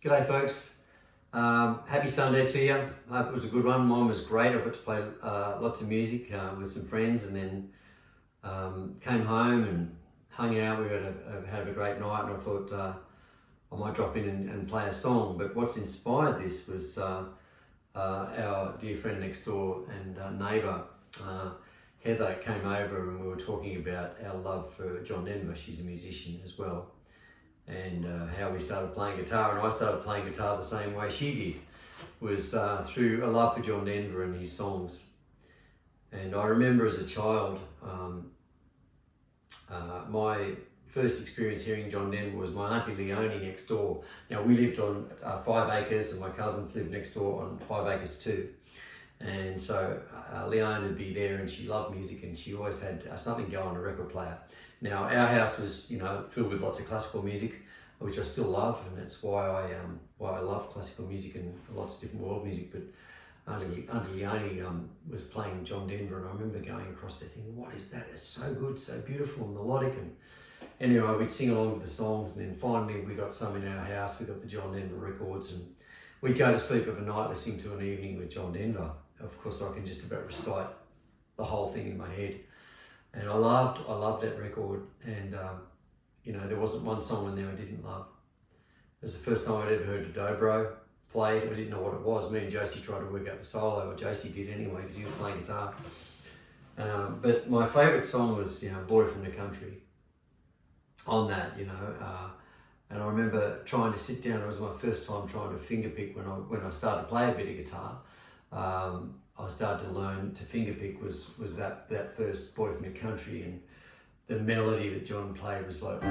G'day folks, happy Sunday to you. Hope it was a good one. Mine was great. I got to play lots of music with some friends, and then came home and hung out. We had a great night, and I thought I might drop in and play a song. But what's inspired this was our dear friend next door and neighbour, Heather, came over, and we were talking about our love for John Denver. She's a musician as well. And how we started playing guitar, and I started playing guitar the same way she did, was through a love for John Denver and his songs. And I remember as a child, my first experience hearing John Denver was my Auntie Leonie next door. Now we lived on 5 acres, and my cousins lived next door on 5 acres too. And so Leone would be there, and she loved music, and she always had something going on a record player. Now our house was, filled with lots of classical music, which I still love, and that's why I love classical music and lots of different world music. But Auntie Leone was playing John Denver, and I remember going across there thinking, what is that? It's so good, so beautiful and melodic. And anyway, we'd sing along with the songs, and then finally we got some in our house. We got the John Denver records, and we'd go to sleep of a night listening to an evening with John Denver. Of course, I can just about recite the whole thing in my head. And I loved that record, and there wasn't one song in there I didn't love. It was the first time I'd ever heard the dobro played. I didn't know what it was. Me and Josie tried to work out the solo, or Josie did anyway, because he was playing guitar. But my favourite song was, Boy from the Country. On that, and I remember trying to sit down. It was my first time trying to fingerpick when I started to play a bit of guitar. I started to learn to fingerpick was that first Boy from the Country, and the melody that John played was like.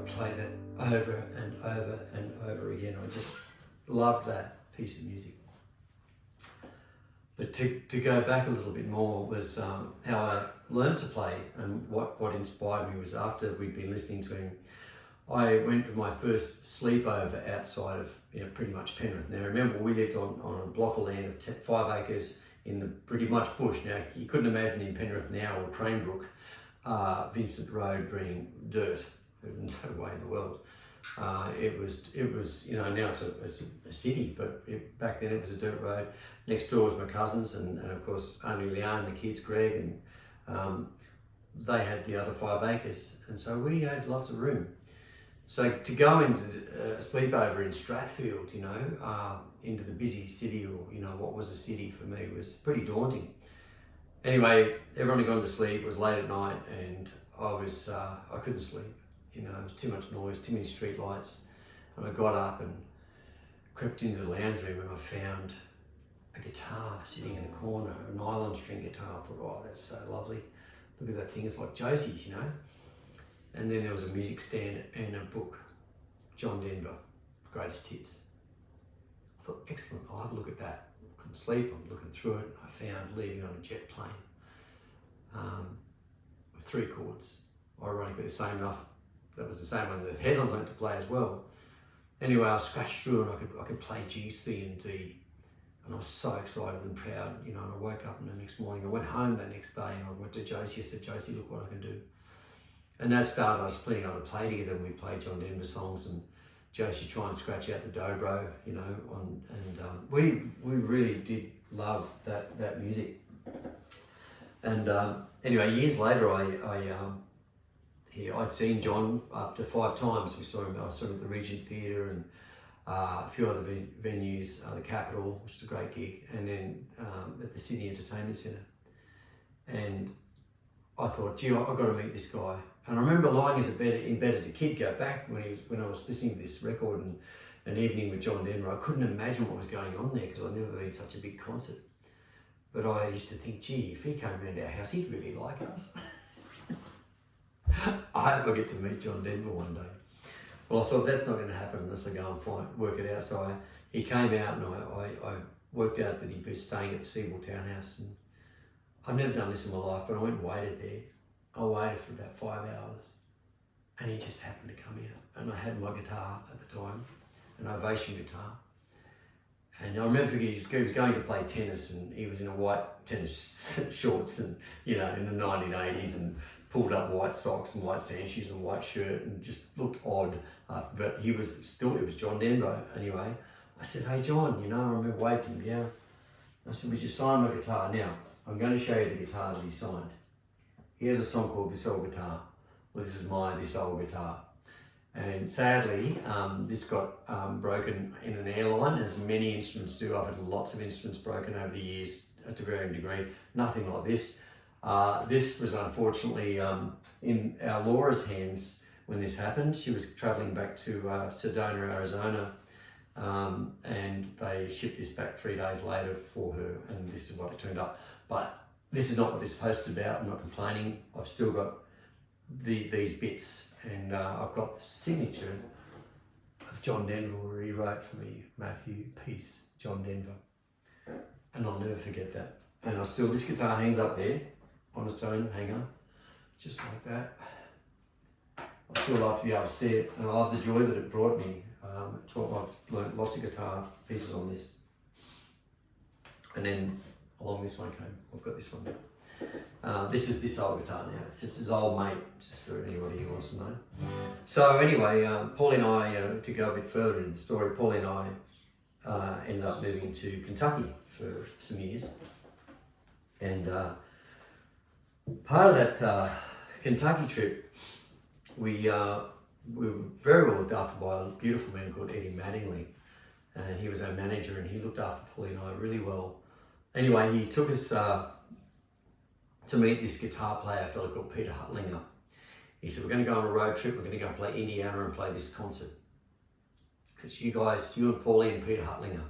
Play that over and over and over again. I just loved that piece of music. But to go back a little bit more was how I learned to play, and what inspired me was after we'd been listening to him, I went to my first sleepover outside of pretty much Penrith. Now remember, we lived on a block of land of 5 acres in the pretty much bush. Now you couldn't imagine in Penrith now or Cranebrook, Vincent Road being dirt. No way in the world. It was now it's a city, but back then it was a dirt road. Next door was my cousins, and of course Auntie Leanne, the kids, Greg, and they had the other 5 acres, and so we had lots of room. So to go into a sleepover in Strathfield, into the busy city, or what was a city for me, was pretty daunting. Anyway, everyone had gone to sleep. It was late at night, and I couldn't sleep. It was too much noise, too many street lights. And I got up and crept into the lounge room, and I found a guitar sitting in a corner, a nylon string guitar. I thought, oh, that's so lovely. Look at that thing, it's like Josie's, And then there was a music stand and a book, John Denver, Greatest Hits. I thought, excellent, I'll have a look at that. I couldn't sleep, I'm looking through it. I found Leaving on a Jet Plane with 3 chords. Ironically, that was the same one that Heather learned to play as well. Anyway, I scratched through, and I could play G, C, and D, and I was so excited and proud. And I woke up, and the next morning I went home that next day, and I went to Josie. I said, Josie, look what I can do. And that started us putting on a play together, and we played John Denver songs, and Josie tried and scratch out the dobro, we really did love that music. And anyway, years later, I'd seen John up to 5 times. I saw him at the Regent Theatre and a few other venues, the Capitol, which is a great gig, and then at the Sydney Entertainment Centre. And I thought, gee, I've got to meet this guy. And I remember lying in bed as a kid, go back when I was listening to this record and An Evening with John Denver. I couldn't imagine what was going on there because I'd never been to such a big concert. But I used to think, gee, if he came around our house, he'd really like us. I hope I get to meet John Denver one day. Well, I thought that's not going to happen unless I go and work it out. So he came out and I worked out that he'd be staying at the Seaboard Townhouse. And I've never done this in my life, but I went and waited there. I waited for about 5 hours and he just happened to come out. And I had my guitar at the time, an Ovation guitar. And I remember he was going to play tennis and he was in a white tennis shorts and, you know, in the 1980s and pulled up white socks and white sand shoes and white shirt and just looked odd. But it was John Denver anyway. I said, hey John, you know, I remember waved him, yeah. I said, would you sign my guitar? Now, I'm going to show you the guitar that he signed. He has a song called This Old Guitar. Well, this is my This Old Guitar. And sadly, this got broken in an airline, as many instruments do. I've had lots of instruments broken over the years to varying degree. Nothing like this. This was unfortunately in our Laura's hands when this happened. She was traveling back to Sedona, Arizona, and they shipped this back 3 days later for her, and this is what it turned up. But this is not what this post is about. I'm not complaining. I've still got these bits, and I've got the signature of John Denver where he wrote for me, Matthew, peace, John Denver. And I'll never forget that. And this guitar hangs up there on its own hanger, just like that. I still like to be able to see it, and I love the joy that it brought me. I've learned lots of guitar pieces on this. And then along this one came, I've got this one. This is this old guitar now. This is old mate, just for anybody who wants to know. So anyway, Pauly and I, to go a bit further in the story, Pauly and I ended up moving to Kentucky for some years. And part of that Kentucky trip, we were very well looked after by a beautiful man called Eddie Mattingly. And he was our manager, and he looked after Pauly and I really well. Anyway, he took us to meet this guitar player, a fellow called Pete Huttlinger. He said, we're going to go on a road trip, we're going to go and play Indiana and play this concert. It's you guys, you and Pauly and Peter Huttlinger.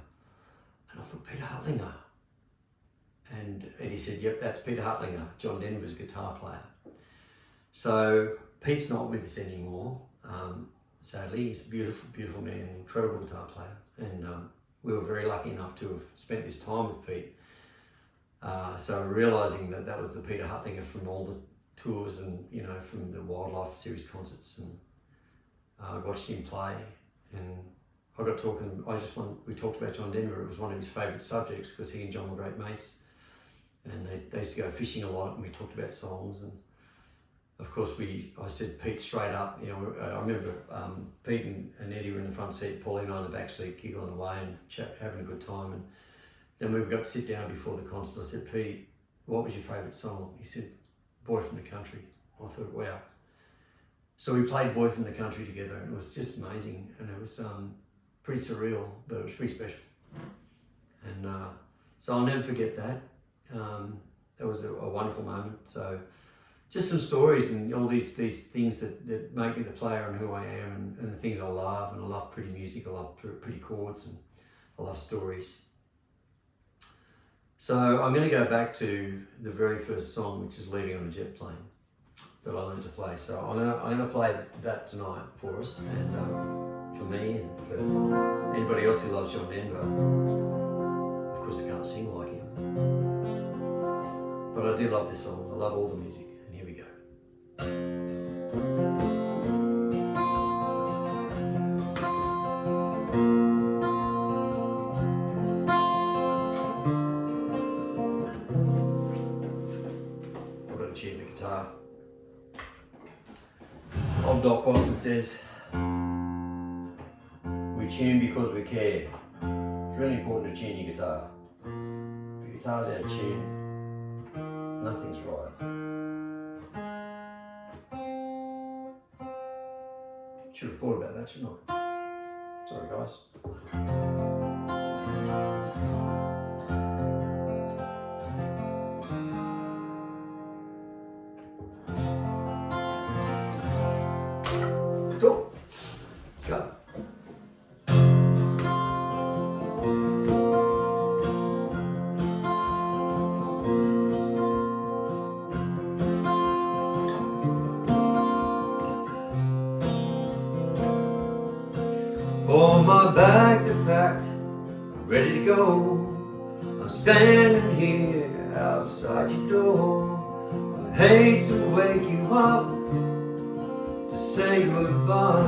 And I thought, Peter Huttlinger? And Eddie said, yep, that's Peter Huttlinger, John Denver's guitar player. So Pete's not with us anymore, sadly. He's a beautiful, beautiful man, incredible guitar player. And we were very lucky enough to have spent this time with Pete. So realising that was the Peter Huttlinger from all the tours and, you know, from the Wildlife Series concerts, and I watched him play, and I got talking, we talked about John Denver. It was one of his favourite subjects because he and John were great mates, and they used to go fishing a lot, and we talked about songs. And of course I said Pete straight up, you know, I remember Pete and Eddie were in the front seat, Pauly and I in the back seat giggling away and having a good time. And then we got to sit down before the concert. I said, Pete, what was your favourite song? He said, Boy from the Country. I thought, wow. So we played Boy from the Country together, and it was just amazing. And it was pretty surreal, but it was pretty special. And so I'll never forget that. That was a wonderful moment. So just some stories and all these things that make me the player and who I am, and the things I love. And I love pretty music, I love pretty chords, and I love stories. So I'm going to go back to the very first song, which is Leaving on a Jet Plane, that I learned to play. So I'm going to play that tonight for us, and for me and for anybody else who loves John Denver. Of course I can't sing like him, but I do love this song. I love all the music, and here we go. Guitar. Old Doc Watson says, we tune because we care. It's really important to tune your guitar. If your guitar's out of tune, nothing's right. Should have thought about that, shouldn't I? Sorry guys. Cool. Let's go. All my bags are packed, ready to go. I'm standing here outside your door. I hate to wake you up to say goodbye,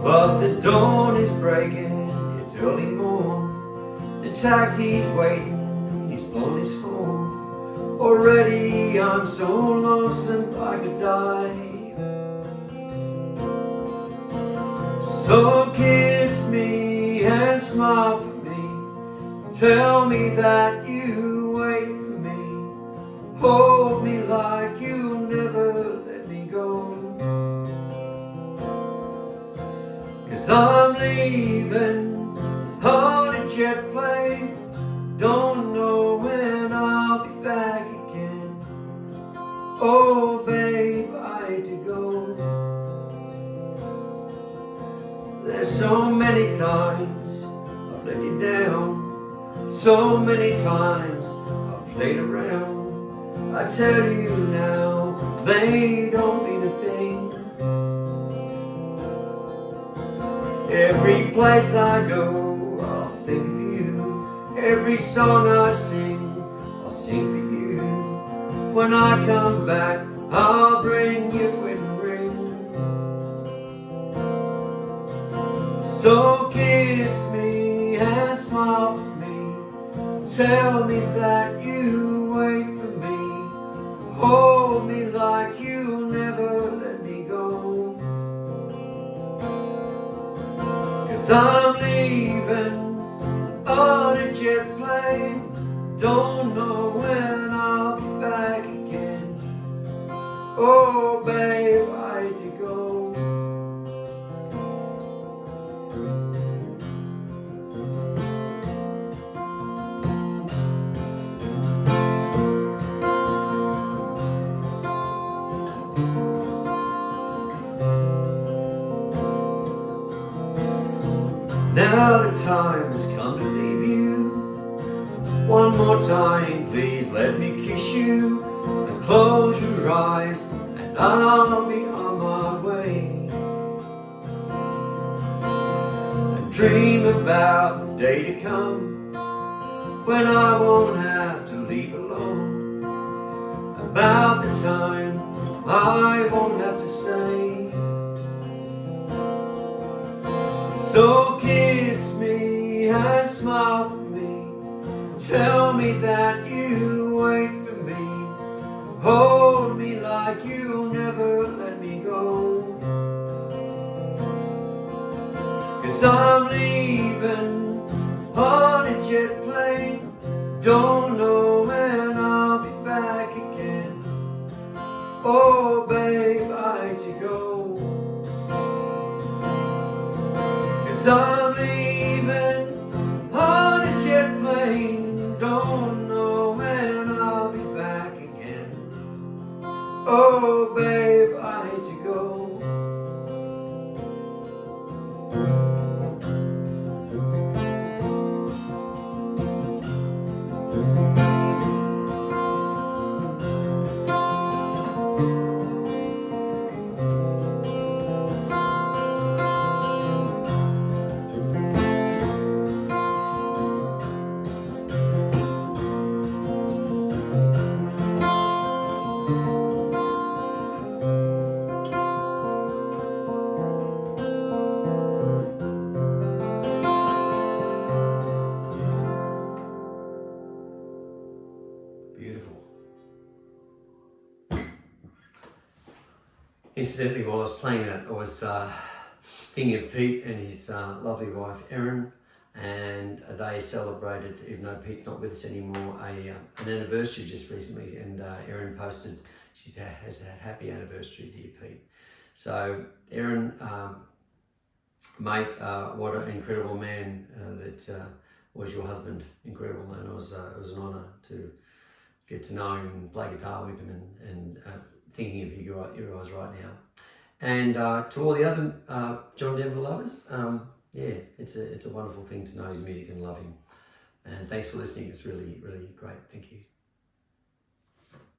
but the dawn is breaking, it's early morn. The taxi's waiting, he's blown his horn. Already I'm so lonesome I could die. So kiss me and smile for me. Tell me that you wait for me. Hold me like you'll never let me go. 'Cause I'm leaving on a jet plane. Don't know when I'll be back again. Oh babe, I hate to go. There's so many times I've let you down, so many times I've played around. I tell you now, they don't mean a thing. Every place I go, I'll think of you. Every song I sing, I'll sing for you. When I come back, I'll bring you wedding ring. So kiss me and smile for me. Tell me that you wait for me. Hold me like you'll never let me go. 'Cause I'm leaving on a jet plane. Don't know when I'll be back again. Oh babe, I hate to go. Now the time has come to leave you. One more time, please let me kiss you. And close your eyes and I'll be on my way. And dream about the day to come when I won't have to leave alone. About the time I won't have to say. So kiss me and smile for me. Tell me that you wait for me. Hold me like you'll never let me go. 'Cause I'm leaving on a jet plane. Don't know when I'll be back again. Oh babe, I hate to go. 'Cause I'm leaving on a jet plane. Don't know when I'll be back again. Oh babe, I hate to go. Beautiful. Incidentally, while I was playing that, I was thinking of Pete and his lovely wife Erin, and they celebrated, even though Pete's not with us anymore, an anniversary just recently, and Erin posted, she has a happy anniversary, dear Pete. So Erin, mate, what an incredible man that was your husband. Incredible man. It was an honour to get to know him and play guitar with him, and thinking of you guys right now. And to all the other John Denver lovers, yeah, it's a wonderful thing to know his music and love him. And thanks for listening. It's really, really great. Thank you.